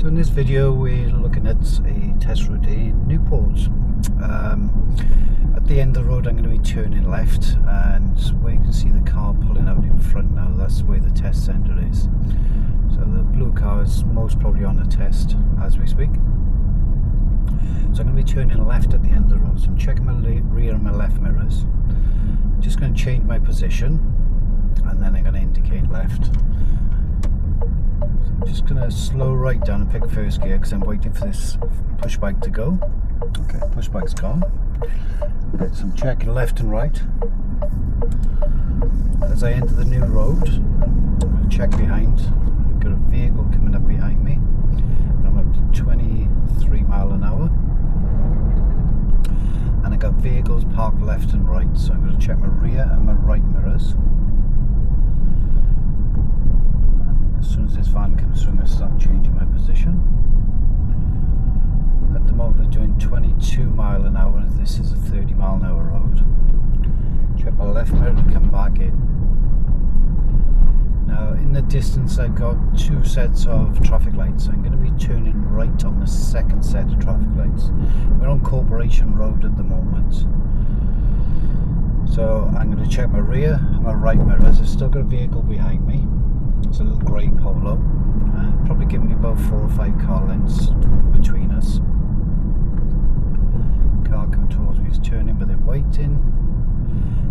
So in this video we're looking at a test route in Newport. At the end of the road I'm going to be turning left, and where you can see the car pulling out in front now, that's where the test centre is. So the blue car is most probably on a test as we speak. So I'm going to be turning left at the end of the road. So I'm checking my rear and my left mirrors. Just going to change my position and then I'm going to indicate left. So I'm just going to slow right down and pick first gear because I'm waiting for this push bike to go. Okay, push bike's gone. Okay, so I'm checking left and right. As I enter the new road, I'm going to check behind. I've got a vehicle coming up behind me. I'm up to 23 mile an hour. And I got vehicles parked left and right, so I'm going to check my rear and my right mirrors. And as soon as this van comes through, I'm going to start changing my position. At the moment I'm doing 22 mile an hour, and this is a 30 mile an hour road. Check my left mirror to come back in. Now in the distance I've got two sets of traffic lights. I'm going to be turning right on the second set of traffic lights. We're on Corporation Road at the moment. So I'm going to check my rear and my right mirrors. I've still got a vehicle behind me. It's a little grey Polo. Probably giving me about 4 or 5 car lengths between us. Car coming towards me is turning, but they're waiting.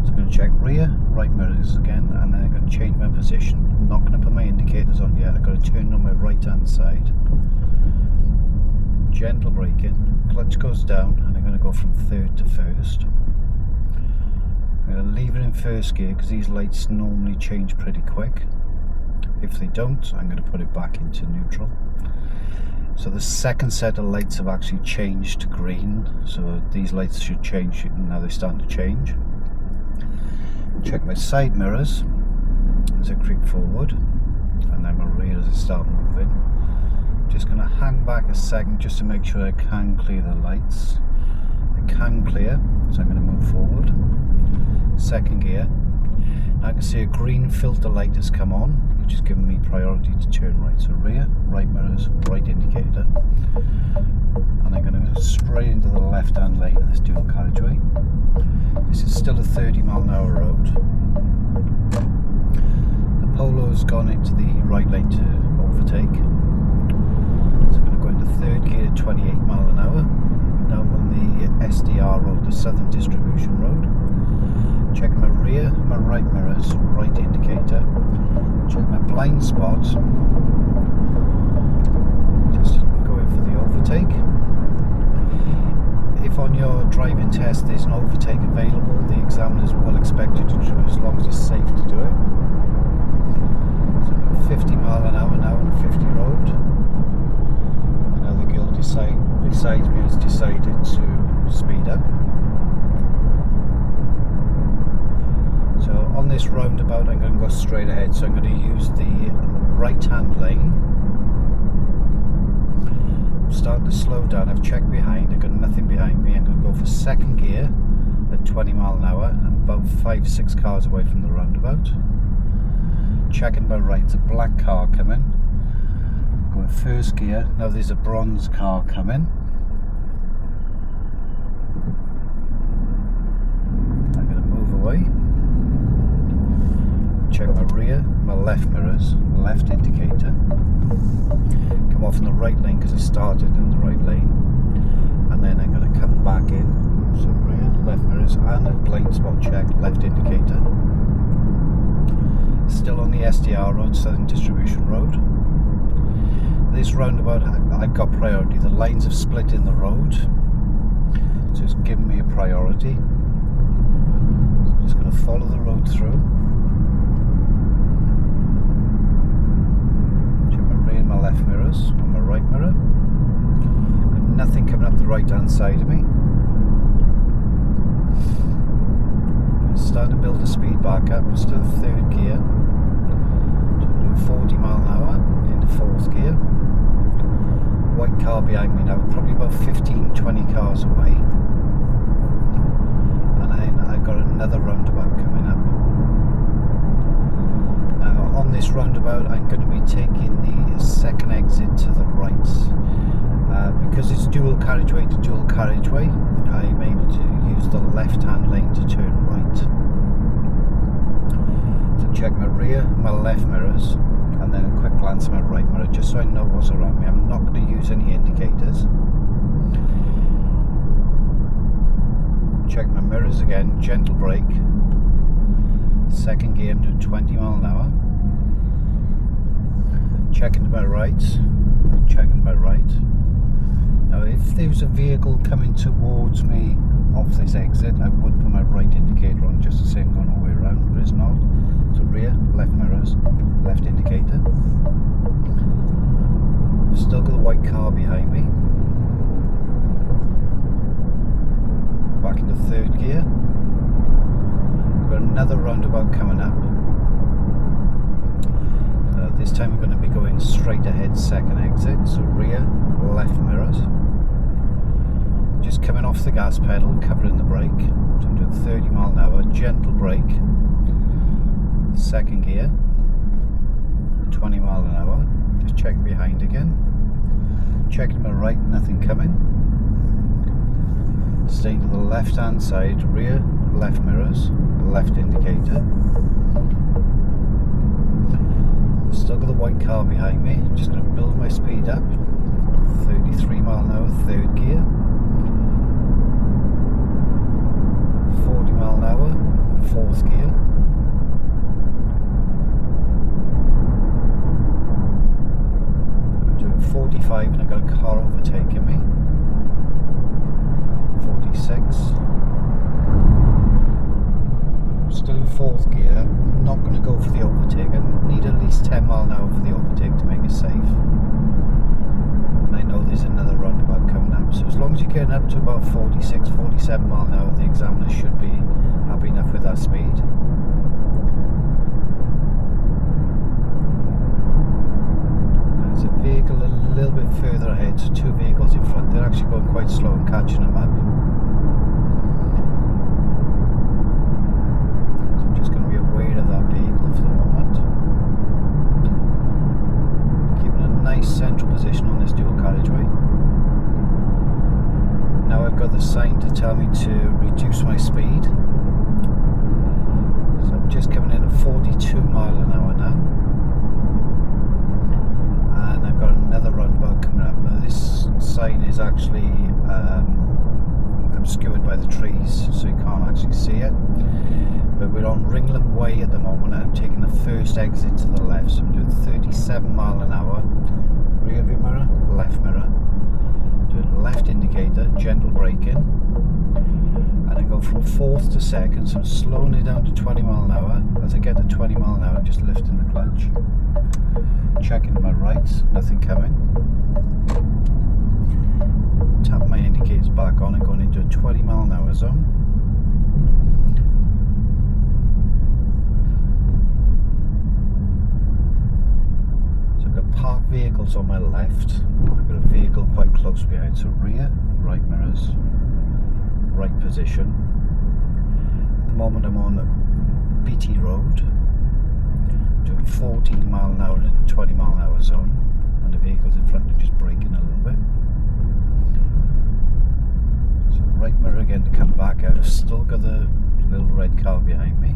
So I'm going to check rear, right mirrors again, and then I'm going to change my position. I'm not going to put my indicators on yet. I've got to turn on my right hand side. Gentle braking, clutch goes down, and I'm going to go from third to first. I'm going to leave it in first gear because these lights normally change pretty quick. If they don't, I'm going to put it back into neutral. So the second set of lights have actually changed to green, so these lights should change, now they're starting to change. Check my side mirrors as I creep forward, and then my rear as I start moving. Just going to hang back a second just to make sure I can clear the lights. I can clear, so I'm going to move forward. Second gear. Now I can see a green filter light has come on, which is giving me priority to turn right. So rear, right mirrors, right indicator. And I'm going to go straight into the left hand lane of this dual carriageway. This is still a 30 mile an hour road. The Polo's gone into the right lane to overtake. So I'm going to go into third gear at 28 mile an hour. Now I'm on the SDR road, the Southern Distribution Road. Checking my rear, my right mirrors, right indicator. Check my blind spot. Just go in for the overtake. If on your driving test there's an overtake available, the examiners will expect you to do it as long as it's safe to do it. So 50 mile an hour now on a 50 road. Another girl besides me has decided to speed up. So on this roundabout I'm going to go straight ahead, so I'm going to use the right hand lane. I'm starting to slow down, I've checked behind, I've got nothing behind me. I'm going to go for second gear at 20 mile an hour. I'm about 5-6 cars away from the roundabout. Checking my right, there's a black car coming. Going first gear, now there's a bronze car coming. I'm going to move away. Check my rear, my left mirrors, left indicator. Come off in the right lane because I started in the right lane, and then I'm going to come back in. So rear, left mirrors, and a blind spot check, left indicator. Still on the SDR road, Southern Distribution Road. This roundabout I've got priority. The lines have split in the road, so it's giving me a priority. So I'm just going to follow the road through. My left mirrors and my right mirror. Got nothing coming up the right hand side of me. It's starting to build the speed back up. I'm still in third gear. So I'm doing 40 mile an hour into fourth gear. White car behind me now, probably about 15-20 cars away. And then I've got another roundabout coming up. Now on this roundabout I'm going to be taking the second exit to the right. carriageway to dual carriageway, I'm able to use the left hand lane to turn right. So check my rear, my left mirrors, and then a quick glance at my right mirror just so I know what's around me. I'm not going to use any indicators. Check my mirrors again, gentle brake. Second gear, I'm doing 20 mile an hour. Checking to my right, checking to my right. Now if there was a vehicle coming towards me off this exit, I would put my right indicator on just to say I'm going all the way around, but it's not. So rear, left mirrors, left indicator. Still got the white car behind me. Back into third gear. Got another roundabout coming up. This time we're going to be going straight ahead, second exit. So rear, left mirrors. Just coming off the gas pedal, covering the brake. So I'm doing 30 mile an hour, gentle brake. Second gear, 20 mile an hour. Just checking behind again. Checking to my right, nothing coming. Staying to the left hand side, rear, left mirrors, left indicator. Still got the white car behind me. Just going to build my speed up. 33 mile an hour, third gear. 40 mile an hour, fourth gear. I'm doing 45 and I've got a car overtaking me. 46. Still in fourth gear. I'm not going to go for the overtake. I need at least 10 mile an hour for the overtake to make it safe. And I know there's another roundabout coming up. So as long as you're getting up to about 46, 47 mile an hour, the examiner should be happy enough with that speed. There's a vehicle a little bit further ahead, so two vehicles in front. They're actually going quite slow and catching them up. Just going to be aware of that vehicle for the moment. Keeping a nice central position on this dual carriageway. Now I've got the sign to tell me to reduce my speed. So I'm just coming in at 42 mile an hour now. And I've got another roundabout coming up. Now this sign is actually obscured by the trees, so you can't actually see it. But we're on Ringland Way at the moment and I'm taking the first exit to the left, so I'm doing 37 mile an hour, rear view mirror, left mirror, doing left indicator, gentle braking, and I go from fourth to second, so I'm slowing it down to 20 mile an hour. As I get to 20 mile an hour, just lifting the clutch, checking to my right, nothing coming, tap my indicators back on and going into a 20 mile an hour zone. Parked vehicles on my left. I've got a vehicle quite close behind, so rear, right mirrors, right position. At the moment I'm on BT Road, doing 14 mile an hour in a 20 mile an hour zone, and the vehicles in front are just braking a little bit. So right mirror again to come back out. I've still got the little red car behind me.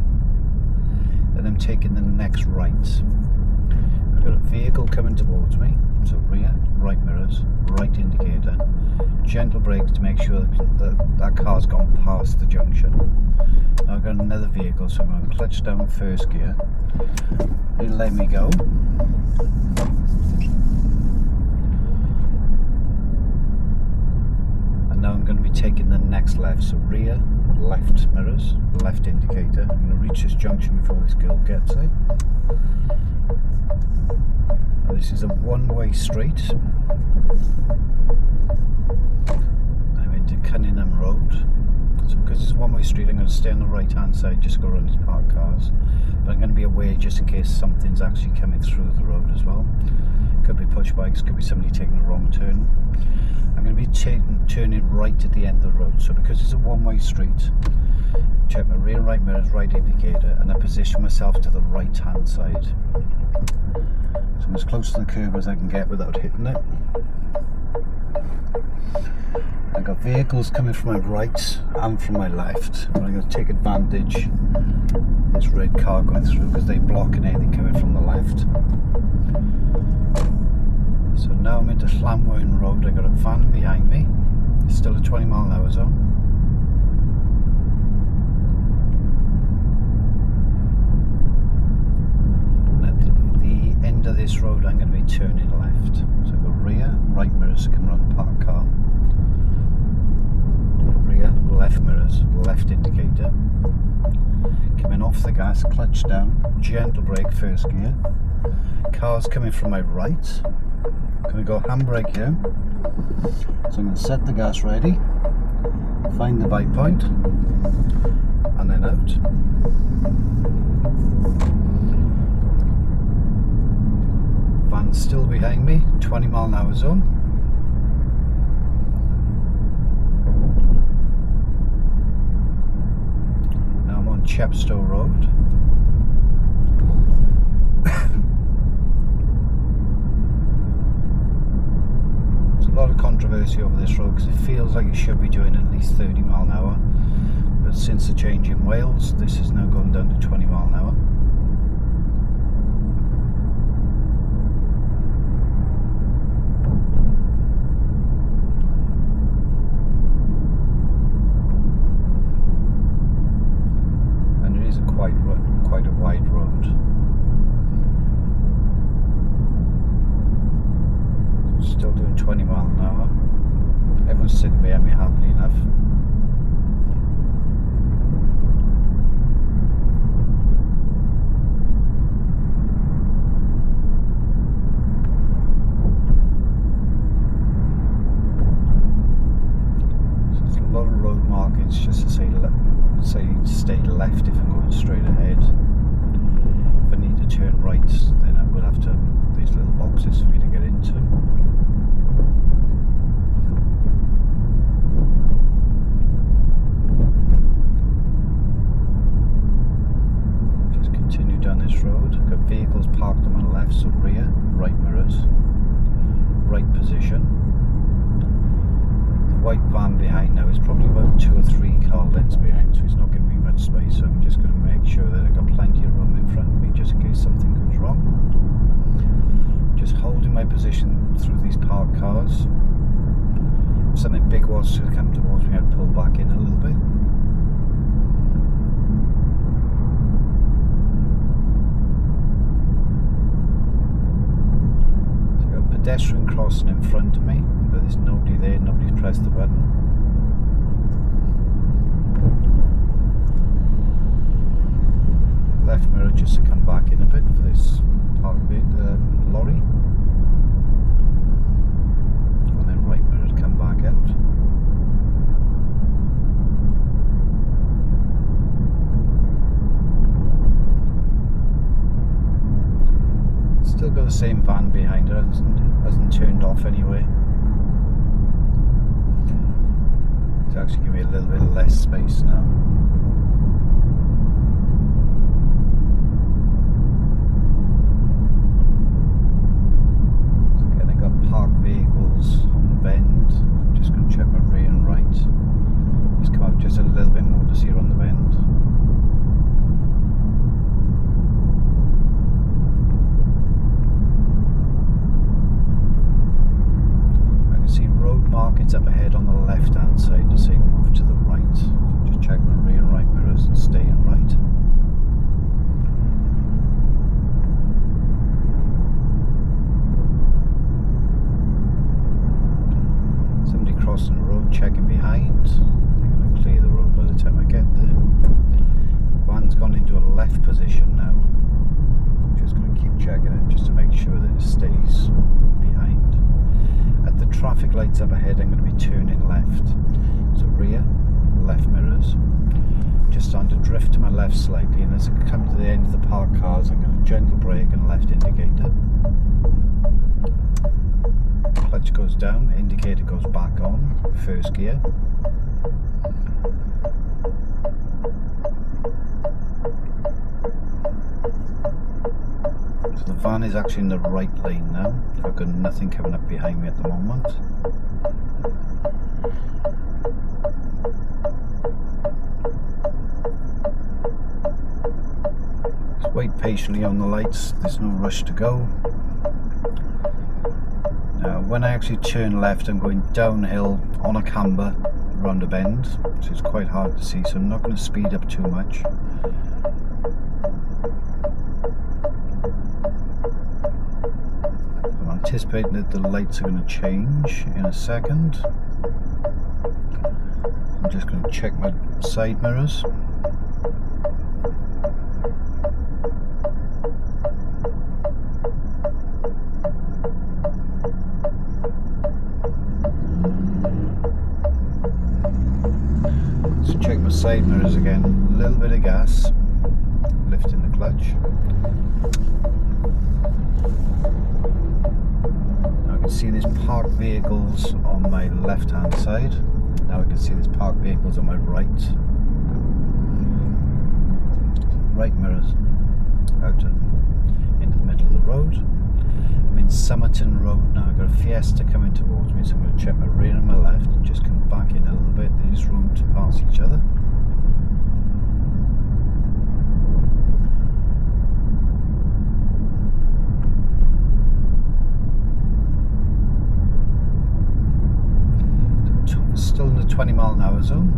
Then I'm taking the next right. Got a vehicle coming towards me, so rear, right mirrors, right indicator, gentle brakes to make sure that car's gone past the junction. Now I've got another vehicle, so I'm going to clutch down first gear. It'll let me go. And now I'm going to be taking the next left, so rear, left mirrors, left indicator. I'm going to reach this junction before this girl gets it. This is a one-way street. I'm into Cunningham Road. So because it's a one-way street, I'm going to stay on the right-hand side, just go around these parked cars. But I'm going to be aware just in case something's actually coming through the road as well. Could be push bikes, could be somebody taking a wrong turn. I'm going to be turning right at the end of the road. So because it's a one-way street, check my rear and right mirrors, right indicator, and I position myself to the right-hand side. So I'm as close to the curb as I can get without hitting it. vehicles coming from my right and from my left. I'm going to take advantage of this red car going through because they're blocking anything coming from the left. So now I'm into Llanwern Road. I've got a van behind me. It's still a 20-mile-an-hour zone. And at the end of this road I'm going to be turning left. So I've got rear, right mirrors to come around the parked car. Rear, left mirrors, left indicator. Coming off the gas, clutch down, gentle brake, first gear. Car's coming from my right. I'm going to go handbrake here. So I'm going to set the gas ready, find the bite point, and then out. Van's still behind me, 20-mile-an-hour zone. Now I'm on Chepstow Road. There's a lot of controversy over this road because it feels like it should be doing at least 30 mile an hour, but since the change in Wales, this is now going down to 20 mile an hour. Quite a wide road. Still doing 20 mile an hour. Everyone's sitting behind me happily enough. So there's a lot of road markings just to say stay left if I'm going straight ahead. If I need to turn right, then I will have to have these little boxes for me to get into. Just continue down this road. I've got vehicles parked on my left, so rear, right mirrors, right position. White van behind now is probably about 2 or 3 car lengths behind, so it's not giving me much space, so I'm just going to make sure that I've got plenty of room in front of me just in case something goes wrong. Just holding my position through these parked cars. If something big was to come towards me, I'd pull back in a little bit. So I've got a pedestrian crossing in front of me. But there's nobody there, nobody's pressed the button. Left mirror just to come back in a bit for this parked lorry. And then right mirror to come back out. Still got the same van behind her, hasn't turned off anyway. It's actually giving me a little bit less space now. So again, I got parked vehicles on the bend. I'm just going to check my rear and right. Just come out just a little bit more to see her on the bend. Markings up ahead on the left hand side to say move to the right. So just check my rear and right mirrors and stay in right. Somebody crossing the road, checking behind. They're going to clear the road by the time I get there. Van's gone into a left position now. I'm just going to keep checking it just to make sure that it stays behind. At the traffic lights up ahead, I'm going to be turning left. So rear, left mirrors. Just starting to drift to my left slightly, and as I come to the end of the parked cars, I'm going to gentle brake and left indicator. Clutch goes down, indicator goes back on, first gear. So the van is actually in the right lane now. I've got nothing coming up behind me at the moment. Wait patiently on the lights, there's no rush to go. Now when I actually turn left, I'm going downhill on a camber round a bend, so it's quite hard to see, so I'm not going to speed up too much. I'm anticipating that the lights are going to change in a second. I'm just going to check my side mirrors. Check my side mirrors again, a little bit of gas, lifting the clutch. Now I can see there's parked vehicles on my left hand side. Now I can see there's parked vehicles on my right. Right mirrors out into the middle of the road. I'm in Somerton Road now. I've got a Fiesta coming towards me, so I'm going to check my rear and my left and just come back in a little bit. There's room to pass each other. Still in the 20-mile-an-hour zone.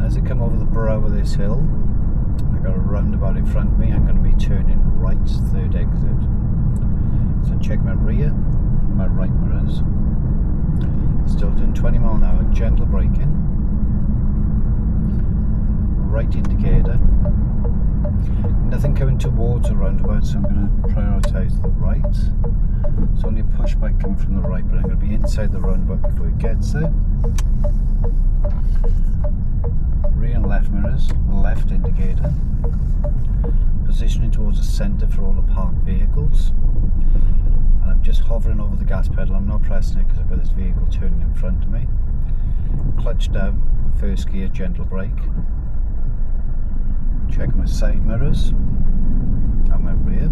As I come over the brow of this hill, I've got a roundabout in front of me. I'm going to be turning right, third exit. So check my rear, my right mirrors. Still doing 20 mile an hour, gentle braking. Right indicator. Nothing coming towards the roundabout, so I'm going to prioritise the right. It's only a pushback coming from the right, but I'm going to be inside the roundabout before it gets there. Rear and left mirrors, left indicator. Positioning towards the centre for all the parked vehicles. And I'm just hovering over the gas pedal. I'm not pressing it because I've got this vehicle turning in front of me. Clutch down, first gear, gentle brake. Check my side mirrors and my rear.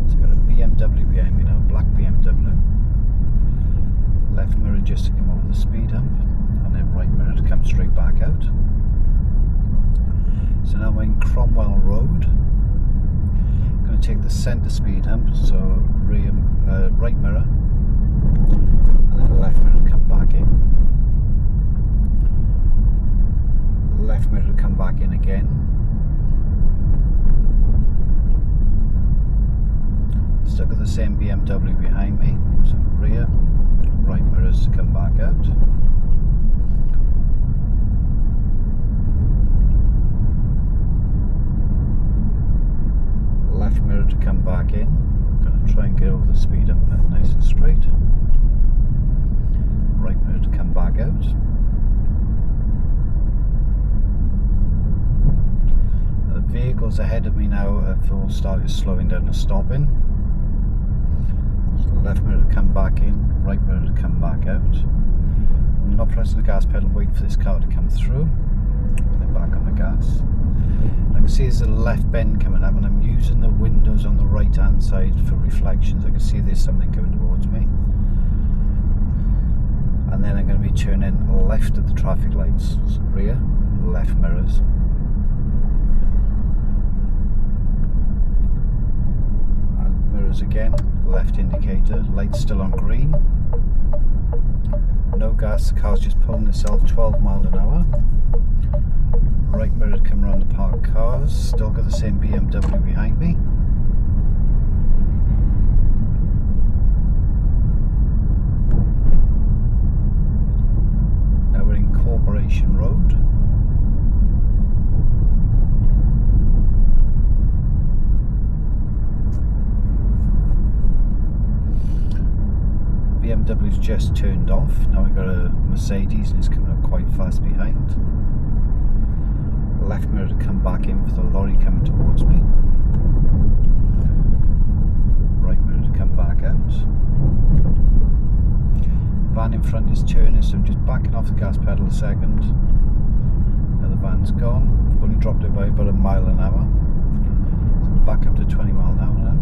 So I've got a BMW behind me now, black BMW. Left mirror just to come over the speed hump, and then right mirror to come straight back out. So now I'm in Cromwell Road. I'm going to take the centre speed hump, so rear, right mirror, and then left mirror to come back in. Left mirror to come back in again. Still got the same BMW behind me, so rear, right mirrors to come back out. Left mirror to come back in. I'm going to try and get over the speed up nice and straight. Right mirror to come back out. The vehicles ahead of me now have all started slowing down and stopping. So left mirror to come back in, right mirror to come back out. I'm not pressing the gas pedal, wait for this car to come through. And then back on the gas. I can see there's a left bend coming up, and I'm using the windows on the right hand side for reflections. I can see there's something coming towards me. And then I'm going to be turning left at the traffic lights. So rear, left mirrors. And mirrors again, left indicator, lights still on green. No gas, the car's just pulling itself 12 miles an hour. Right mirror to come around the parked cars, still got the same BMW behind me. Now we're in Corporation Road. BMW's just turned off. Now we've got a Mercedes and it's coming up quite fast behind. Left mirror to come back in for the lorry coming towards me. Right mirror to come back out. Van in front is turning, so I'm just backing off the gas pedal a second. Now the van's gone. I've only dropped it by about a mile an hour. So I'm back up to 20 mile an hour now.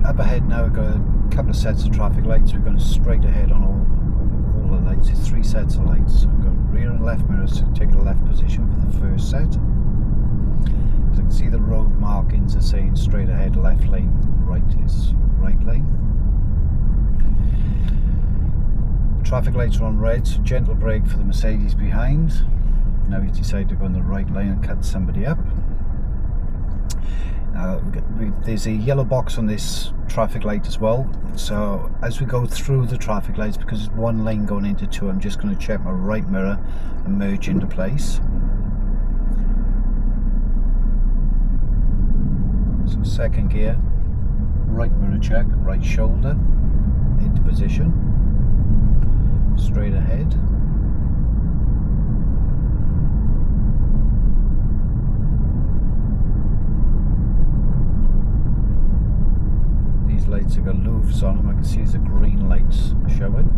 up ahead now we've got a couple of sets of traffic lights. We're going straight ahead on all the lights. It's 3 sets of lights. So we've got rear and left mirrors to take the left position for the first set. As you can see, the road markings are saying straight ahead, left lane, right is right lane. Traffic lights are on red, so gentle brake for the Mercedes behind. Now he's decided to go in the right lane and cut somebody up. There's a yellow box on this traffic light as well, so as we go through the traffic lights, because it's one lane going into two, I'm just going to check my right mirror and merge into place. So second gear, right mirror check, right shoulder into position, straight ahead. Lights have got louvers on them. I can see there's a green lights showing.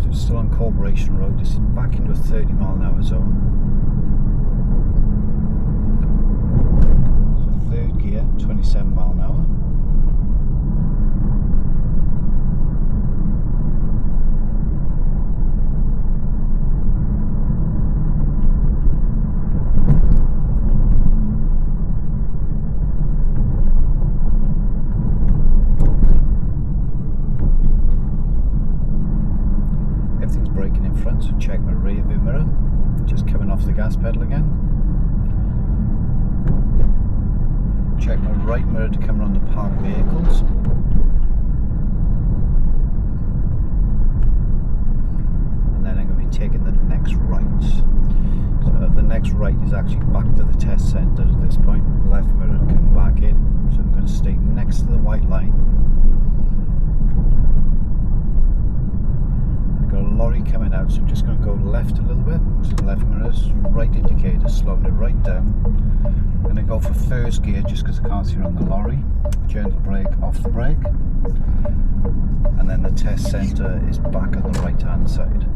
So it's still on Corporation Road. This is back into a 30-mile-an-hour zone. So third gear, 27 mile an hour. So check my rear view mirror, just coming off the gas pedal again. Check my right mirror to come around the parked vehicles. And then I'm going to be taking the next right. So the next right is actually back to the test centre at this point. Left mirror to come back in. So I'm going to stay next to the white line. Lorry coming out, so I'm just going to go left a little bit. So left mirrors, right indicator, slowing it right down. I'm going to go for first gear just because I can't see on the lorry. Gentle brake, off the brake. And then the test centre is back on the right hand side.